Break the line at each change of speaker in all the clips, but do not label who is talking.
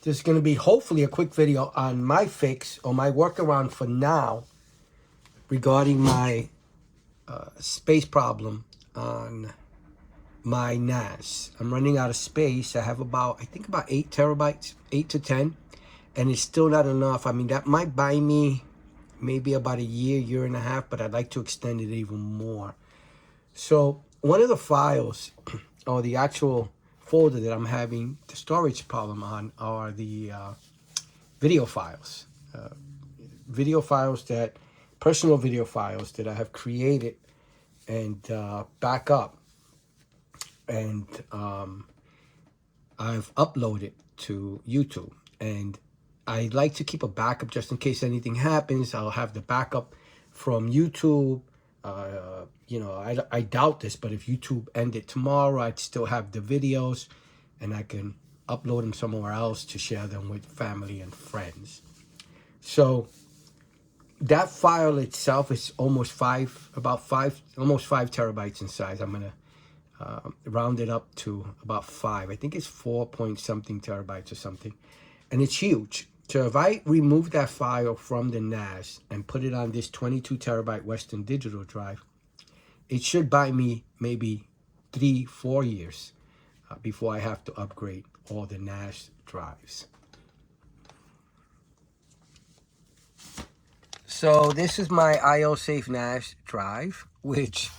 There's going to be hopefully a quick video on my fix or my workaround for now regarding my space problem on my NAS. I'm running out of space. I have I think about 8 terabytes, 8 to 10, and it's still not enough. I mean, that might buy me maybe about a year and a half, but I'd like to extend it even more. So one of the files or the actual folder that I'm having the storage problem on are the video files. Personal video files that I have created and back up. And I've uploaded to YouTube. And I like to keep a backup just in case anything happens. I'll have the backup from YouTube. You know, I doubt this, but if YouTube ended tomorrow, I'd still have the videos and I can upload them somewhere else to share them with family and friends. So that file itself is almost almost 5 terabytes in size. I'm gonna round it up to about 5. I think it's 4 point something terabytes or something, and it's huge. So if I remove that file from the NAS and put it on this 22 terabyte Western Digital drive, it should buy me maybe 3-4 years before I have to upgrade all the NAS drives. So this is my IO Safe NAS drive, which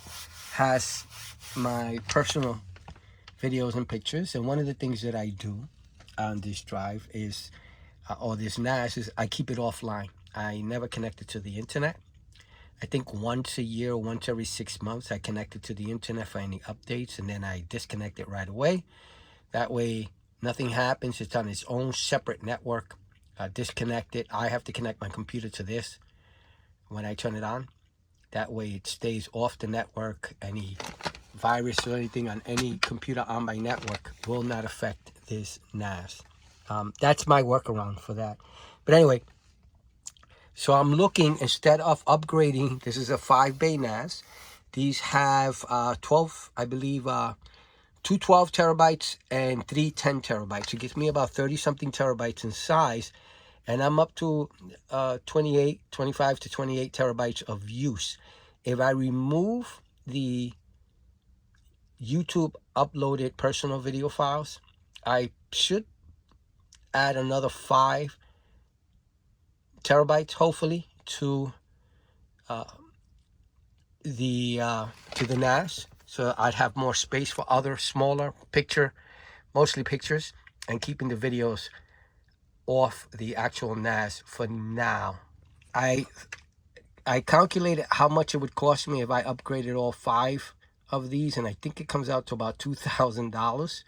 has my personal videos and pictures. And one of the things that I do on this drive is, or this NAS, is I keep it offline. I never connect it to the internet. I think once a year, once every 6 months, I connect it to the internet for any updates, and then I disconnect it right away. That way, nothing happens. It's on its own separate network. Disconnect it. I have to connect my computer to this when I turn it on. That way, it stays off the network. Any virus or anything on any computer on my network will not affect this NAS. That's my workaround for that. But anyway, so I'm looking, instead of upgrading, this is a 5-bay NAS. These have 12, I believe, 2 12 terabytes and 3 10 terabytes. It gives me about 30-something terabytes in size, and I'm up to 25 to 28 terabytes of use. If I remove the YouTube uploaded personal video files, I should add another 5 terabytes, hopefully, to the NAS, so I'd have more space for other smaller mostly pictures, and keeping the videos off the actual NAS for now. I calculated how much it would cost me if I upgraded all 5 of these, and I think it comes out to about $2,000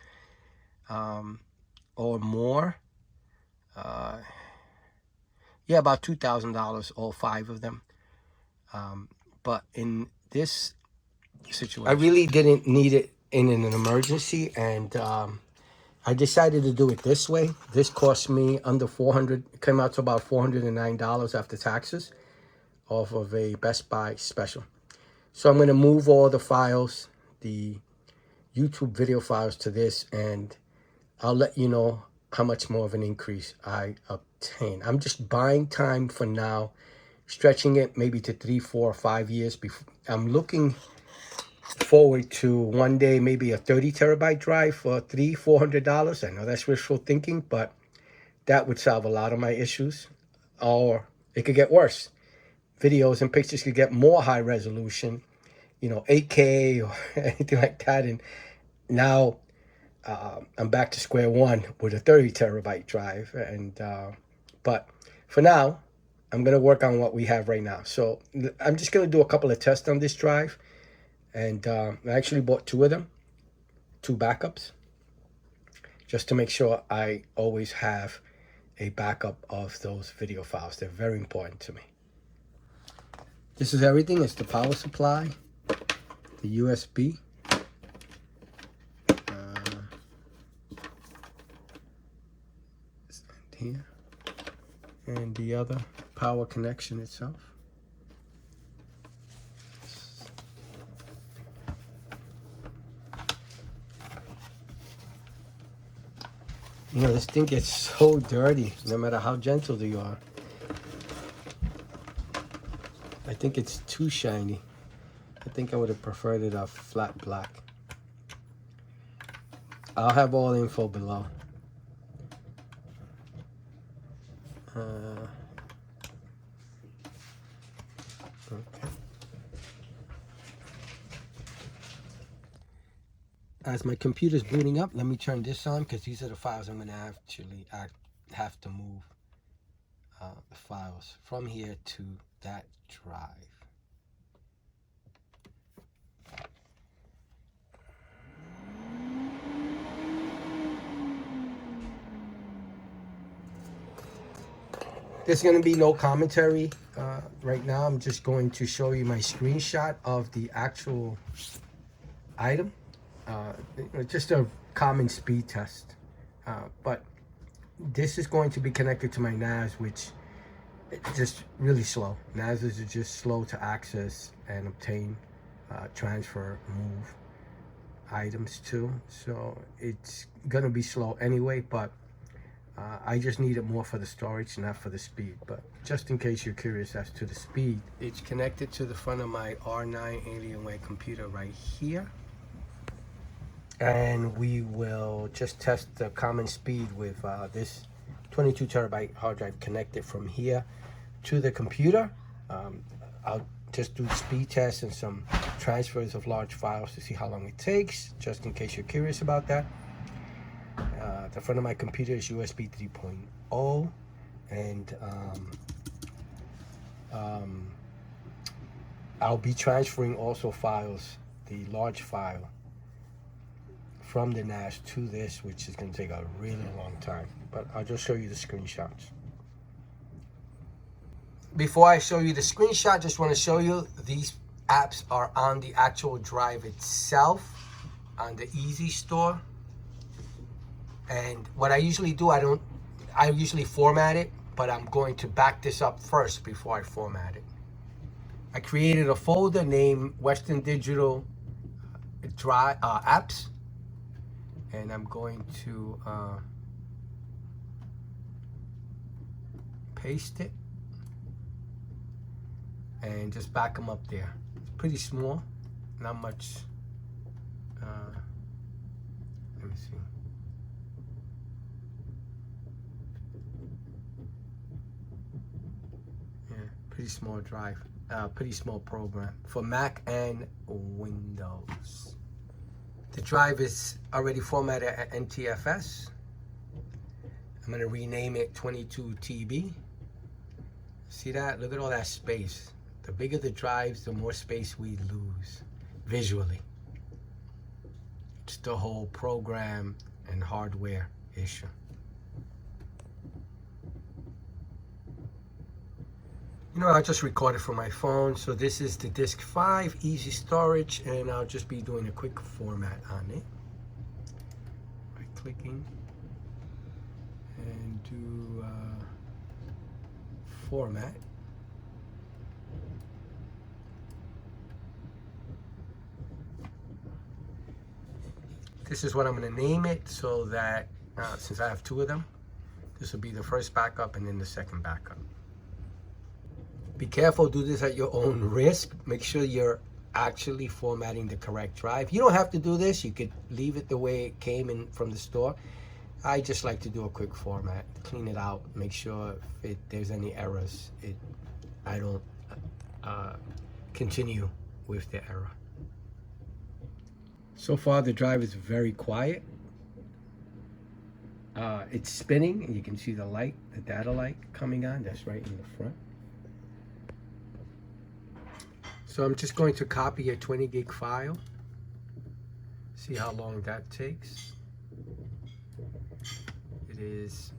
or more. Yeah, about $2,000, all 5 of them. But in this situation, I really didn't need it in an emergency, and I decided to do it this way. This cost me under $400. It came out to about $409 after taxes, off of a Best Buy special. So I'm going to move all the files, the YouTube video files, to this, and I'll let you know how much more of an increase I obtain. I'm just buying time for now, stretching it maybe to 3, 4, or 5 years. Before I'm looking forward to one day maybe a 30 terabyte drive for $300-400. I know that's wishful thinking, but that would solve a lot of my issues. Or it could get worse. Videos and pictures could get more high resolution, 8K or anything like that, and now I'm back to square one with a 30 terabyte drive. And but for now, I'm going to work on what we have right now. So I'm just going to do a couple of tests on this drive. And I actually bought 2 of them, 2 backups, just to make sure I always have a backup of those video files. They're very important to me. This is everything. It's the power supply, the USB, here, and the other power connection itself. You know, this thing gets so dirty, no matter how gentle you are. I think it's too shiny. I think I would have preferred it a flat black. I'll have all the info below. Okay. As my computer's booting up, let me turn this on because these are the files I'm going to actually have to move the files from here to that drive. There's going to be no commentary right now. I'm just going to show you my screenshot of the actual item. Just a common speed test. But this is going to be connected to my NAS, which is just really slow. NAS is just slow to access and obtain, transfer, move items to. So it's going to be slow anyway, but I just need it more for the storage, not for the speed. But just in case you're curious as to the speed, it's connected to the front of my R9 Alienware computer right here. And we will just test the common speed with this 22 terabyte hard drive connected from here to the computer. I'll just do speed tests and some transfers of large files to see how long it takes, just in case you're curious about that. The front of my computer is USB 3.0, and I'll be transferring also files, the large file from the NAS to this, which is going to take a really long time, but I'll just show you the screenshots. Before I show you the screenshot, just want to show you these apps are on the actual drive itself on the easystore. And what I usually do, I usually format it, but I'm going to back this up first before I format it. I created a folder named Western Digital Drive Apps, and I'm going to paste it and just back them up there. It's pretty small, not much. Let me see. Yeah, pretty small drive, pretty small program for Mac and Windows. The drive is already formatted at NTFS. I'm going to rename it 22TB. See that? Look at all that space. The bigger the drives, the more space we lose visually. It's the whole program and hardware issue. You know, I just recorded from my phone, so this is the disk 5 easy storage, and I'll just be doing a quick format on it by clicking and do format. This is what I'm going to name it, so that since I have two of them, this will be the first backup and then the second backup. Be careful, do this at your own risk. Make sure you're actually formatting the correct drive. You don't have to do this. You could leave it the way it came in from the store. I just like to do a quick format, clean it out, make sure if there's any errors, I don't continue with the error. So far the drive is very quiet. It's spinning, and you can see the light, the data light coming on. That's right in the front. So I'm just going to copy a 20 gig file. See how long that takes. It is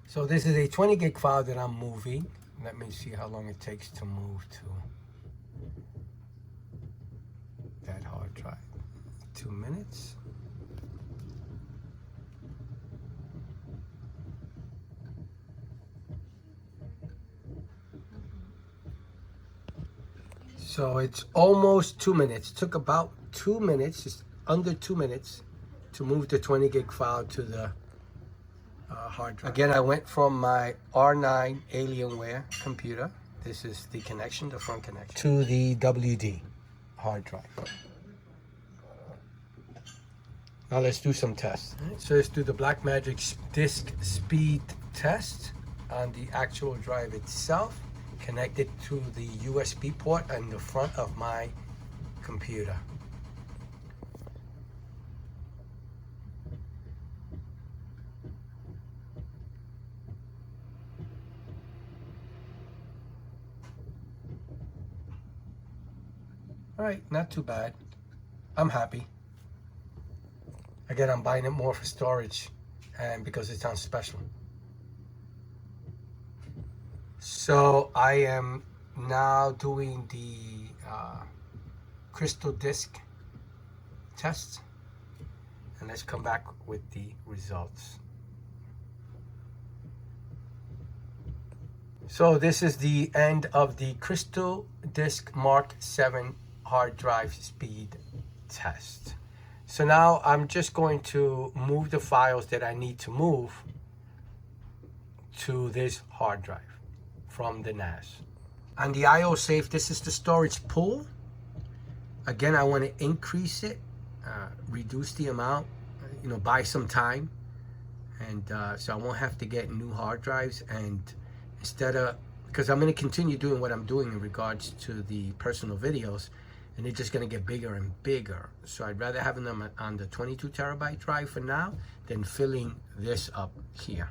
so this is a 20 gig file that I'm moving. Let me see how long it takes to move to that hard drive. 2 minutes. So it's almost 2 minutes. Took about 2 minutes, just under 2 minutes, to move the 20 gig file to the hard drive. Again, I went from my R9 Alienware computer, this is the connection, the front connection, to the WD hard drive. Now let's do some tests. Right, so let's do the Blackmagic disk speed test on the actual drive itself, connected to the USB port on the front of my computer. All right, not too bad. I'm happy. Again, I'm buying it more for storage and because it's on special. So I am now doing the crystal disk test, and let's come back with the results. So this is the end of the Crystal Disk Mark 7 hard drive speed test. So now I'm just going to move the files that I need to move to this hard drive from the NAS. On the IO safe, this is the storage pool. Again, I want to increase it, reduce the amount, buy some time. And so I won't have to get new hard drives, and because I'm going to continue doing what I'm doing in regards to the personal videos, and they're just going to get bigger and bigger. So I'd rather have them on the 22 terabyte drive for now than filling this up here.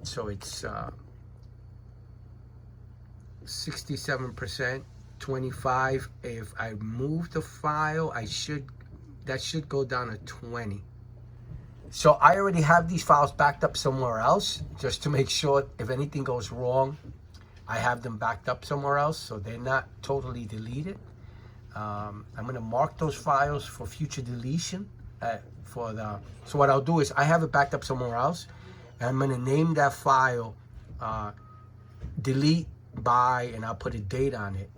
So it's 67%, 25. If I move the file, that should go down to 20. So I already have these files backed up somewhere else, just to make sure if anything goes wrong, I have them backed up somewhere else, so they're not totally deleted. I'm going to mark those files for future deletion. So what I'll do is I have it backed up somewhere else, and I'm going to name that file delete by, and I'll put a date on it,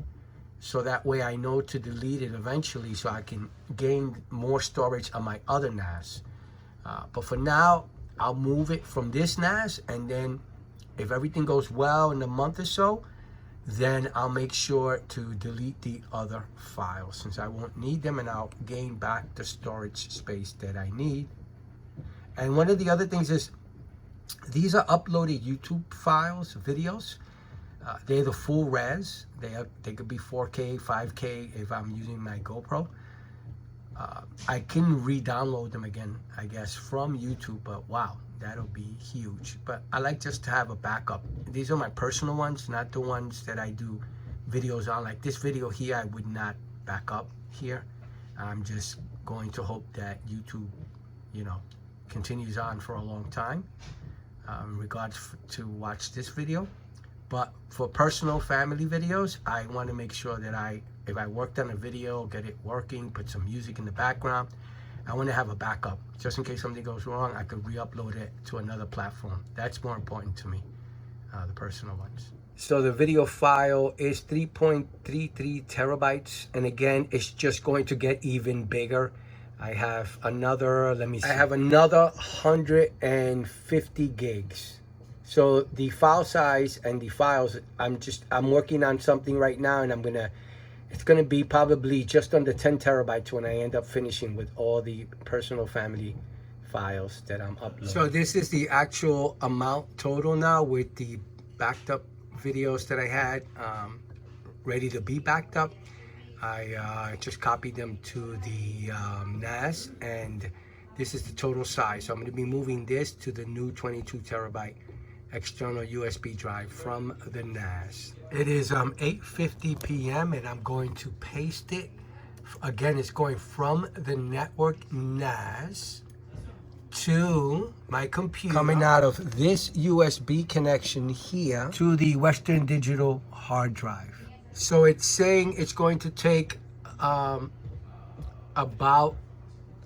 so that way I know to delete it eventually, so I can gain more storage on my other NAS. But for now, I'll move it from this NAS, and then if everything goes well in a month or so, then I'll make sure to delete the other files, since I won't need them, and I'll gain back the storage space that I need. And one of the other things is, these are uploaded YouTube files, videos. They're the full res. They could be 4K, 5K if I'm using my GoPro. I can re-download them again, I guess, from YouTube, but wow, that'll be huge. But I like just to have a backup. These are my personal ones, not the ones that I do videos on. Like this video here, I would not back up here. I'm just going to hope that YouTube, continues on for a long time in regards to watch this video. But for personal family videos, I want to make sure that if I worked on a video, get it working, put some music in the background, I want to have a backup. Just in case something goes wrong, I could re-upload it to another platform. That's more important to me, the personal ones. So the video file is 3.33 terabytes. And again, it's just going to get even bigger. I have another, I have another 150 gigs. So the file size and the files, I'm working on something right now, and it's gonna be probably just under 10 terabytes when I end up finishing with all the personal family files that I'm uploading. So this is the actual amount total now with the backed up videos that I had ready to be backed up. I just copied them to the NAS, and this is the total size. So I'm gonna be moving this to the new 22 terabyte external USB drive from the NAS. It is 8:50 p.m. and I'm going to paste it. Again, it's going from the network NAS to my computer, coming out of this USB connection here to the Western Digital hard drive. So it's saying it's going to take about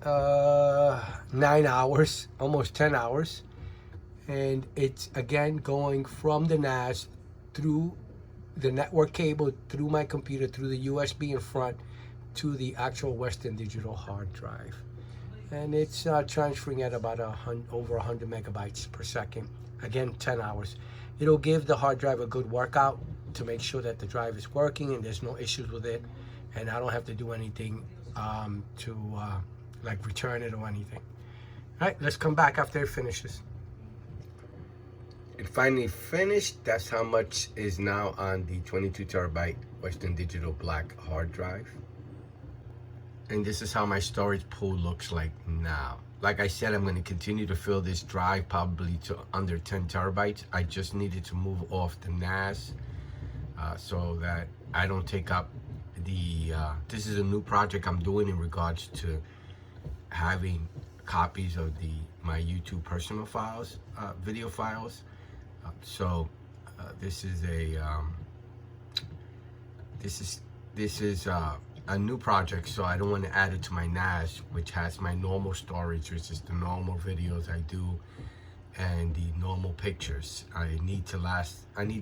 9 hours, almost 10 hours. And it's again going from the NAS through the network cable, through my computer, through the USB in front, to the actual Western Digital hard drive. And it's transferring at about over 100 megabytes per second. Again, 10 hours. It'll give the hard drive a good workout to make sure that the drive is working and there's no issues with it, and I don't have to do anything to like return it or anything. All right, let's come back after it finishes. It finally finished. That's how much is now on the 22 terabyte Western Digital black hard drive. And this is how my storage pool looks like now. Like I said, I'm going to continue to fill this drive probably to under 10 terabytes. I just needed to move off the NAS so that I don't take up the, this is a new project I'm doing in regards to having copies of my YouTube personal files, video files. This is a new project, so I don't want to add it to my NAS, which has my normal storage, which is the normal videos I do and the normal pictures. I need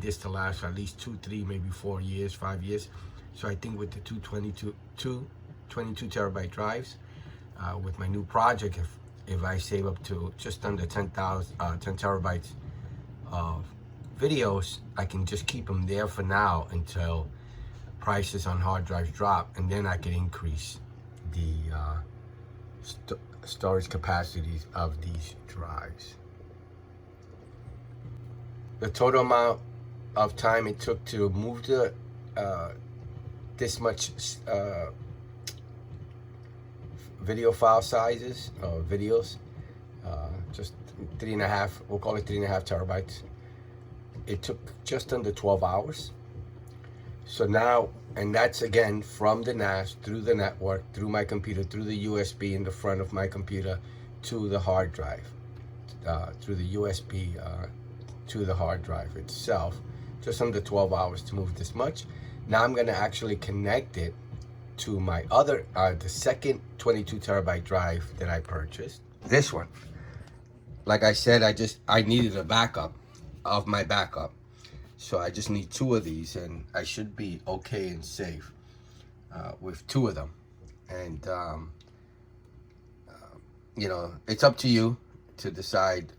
this to last for at least 2, 3, maybe 4 years, 5 years. So I think with the 22 terabyte drives, with my new project, if I save up to just under 10 terabytes of videos, I can just keep them there for now until prices on hard drives drop, and then I can increase the storage capacities of these drives. The total amount of time it took to move the this much video file sizes or videos, just 3.5, we'll call it 3.5 terabytes. It took just under 12 hours. So now, and that's again from the NAS through the network, through my computer, through the USB in the front of my computer to the hard drive, through the USB to the hard drive itself. Just under 12 hours to move this much. Now I'm going to actually connect it to my other, the second 22 terabyte drive that I purchased. This one. Like I said, I needed a backup of my backup. So I just need 2 of these, and I should be okay and safe with 2 of them. And you know, it's up to you to decide.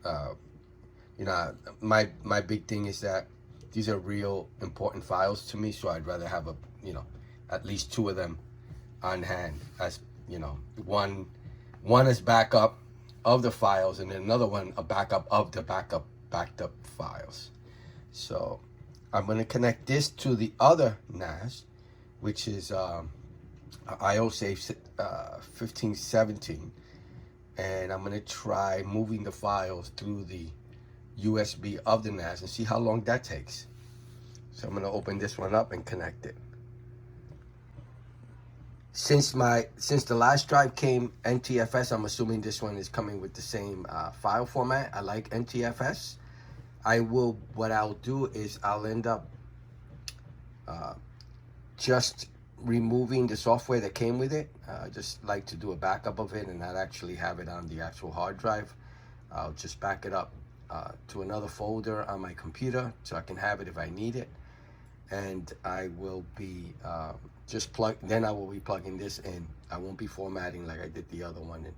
You know, my big thing is that these are real important files to me, so I'd rather have at least 2 of them on hand, as you know, one is backup of the files, and then another one a backup of the backed up files. So I'm going to connect this to the other NAS, which is IOSafe 1517, and I'm going to try moving the files through the USB of the NAS and see how long that takes. So I'm going to open this one up and connect it. Since the last drive came NTFS, I'm assuming this one is coming with the same file format. I like NTFS. What I'll do is I'll end up just removing the software that came with it. I just like to do a backup of it and not actually have it on the actual hard drive. I'll just back it up to another folder on my computer so I can have it if I need it. And I will be then I will be plugging this in. I won't be formatting like I did the other one, and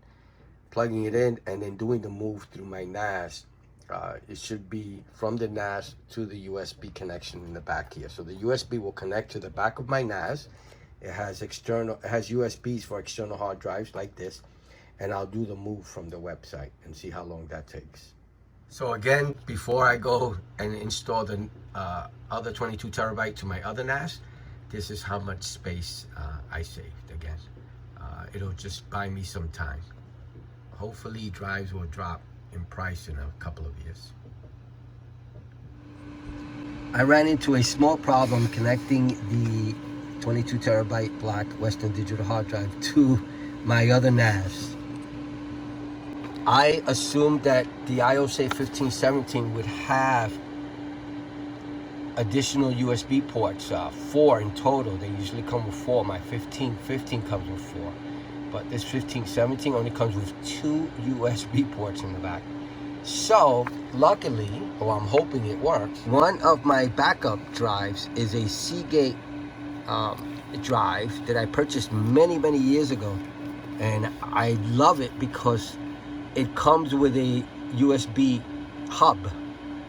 plugging it in and then doing the move through my NAS. It should be from the NAS to the USB connection in the back here. So the USB will connect to the back of my NAS. It has USBs for external hard drives like this, and I'll do the move from the website and see how long that takes. So again, before I go and install the other 22 terabyte to my other NAS, this is how much space I saved. Again, it'll just buy me some time. Hopefully drives will drop in price in a couple of years. I ran into a small problem connecting the 22 terabyte black Western Digital hard drive to my other NAS. I assumed that the IOSafe 1517 would have additional USB ports, 4 in total. They usually come with 4. My 1515 comes with 4. But this 1517 only comes with 2 USB ports in the back. So, luckily, or I'm hoping it works, one of my backup drives is a Seagate drive that I purchased many, many years ago. And I love it because it comes with a USB hub.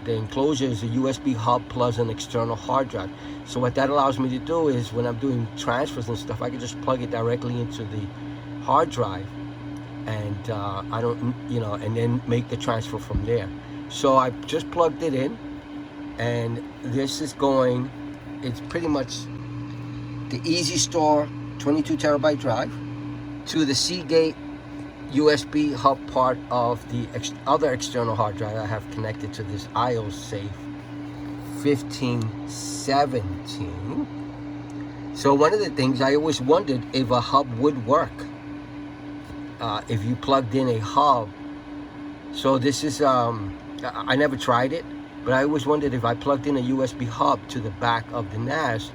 The enclosure is a USB hub plus an external hard drive. So what that allows me to do is when I'm doing transfers and stuff, I can just plug it directly into the hard drive, and I don't, and then make the transfer from there. So I just plugged it in, and this is going, it's pretty much the easystore 22 terabyte drive to the Seagate USB hub part of the other external hard drive I have connected to this IOSafe 1517. So one of the things I always wondered if a hub would work, if you plugged in a hub. So this is, I never tried it, but I always wondered if I plugged in a USB hub to the back of the NAS,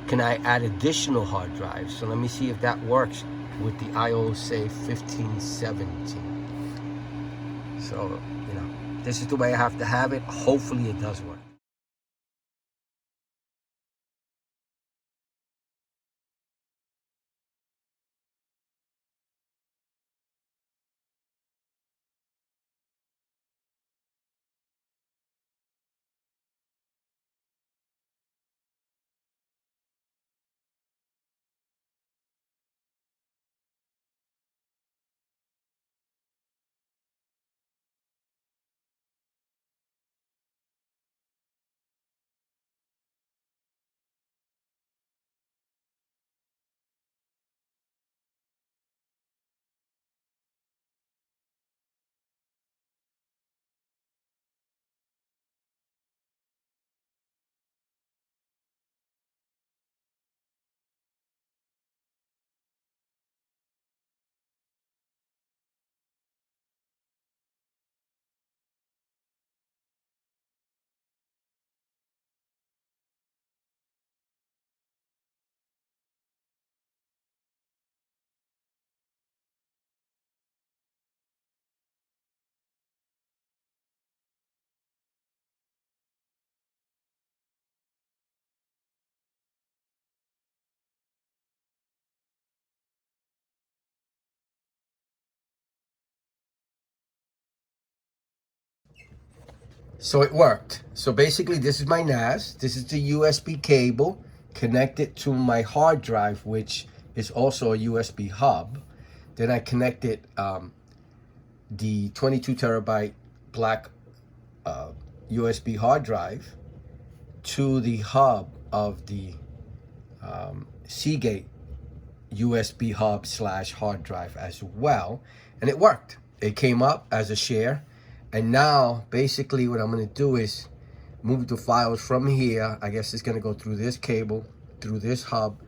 can I add additional hard drives? So let me see if that works with the IOSafe 1517. So, this is the way I have to have it. Hopefully it does work. So it worked. So basically this is my NAS. This is the USB cable connected to my hard drive, which is also a USB hub. Then I connected the 22 terabyte black USB hard drive to the hub of the Seagate USB hub / hard drive as well. And it worked. It came up as a share. And now basically what I'm going to do is move the files from here. I guess it's going to go through this cable, through this hub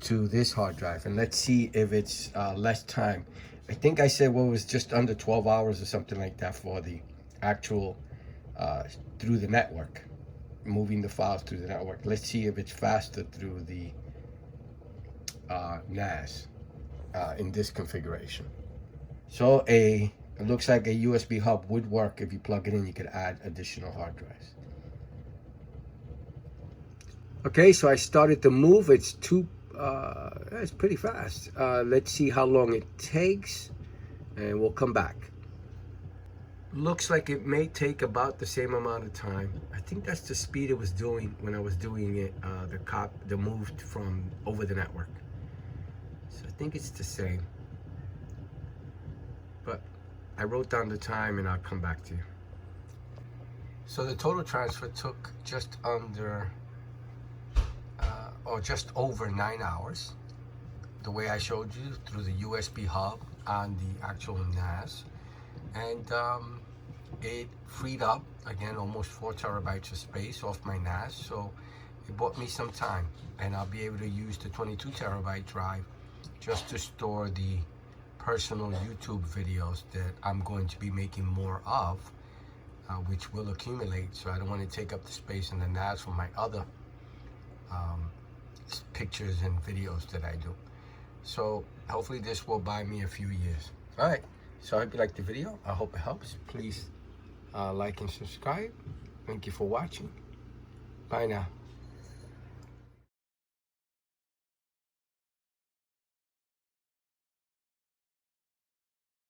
to this hard drive. And let's see if it's less time. I think I said, well, it was just under 12 hours or something like that for the actual through the network, moving the files through the network. Let's see if it's faster through the NAS in this configuration. So it looks like a USB hub would work. If you plug it in, you could add additional hard drives. Okay, so I started to move. It's pretty fast. Let's see how long it takes, and we'll come back. Looks like it may take about the same amount of time. I think that's the speed it was doing when I was doing it, the move from over the network. So I think it's the same. But I wrote down the time and I'll come back to you. So the total transfer took just under, or just over 9 hours. The way I showed you through the USB hub on the actual NAS. And it freed up, again, almost 4 terabytes of space off my NAS. So it bought me some time. And I'll be able to use the 22 terabyte drive just to store the personal YouTube videos that I'm going to be making more of, which will accumulate. So I don't want to take up the space in the NAS for my other pictures and videos that I do. So hopefully this will buy me a few years. All right, so I hope you liked the video. I hope it helps. Please like and subscribe. Thank you for watching. Bye now.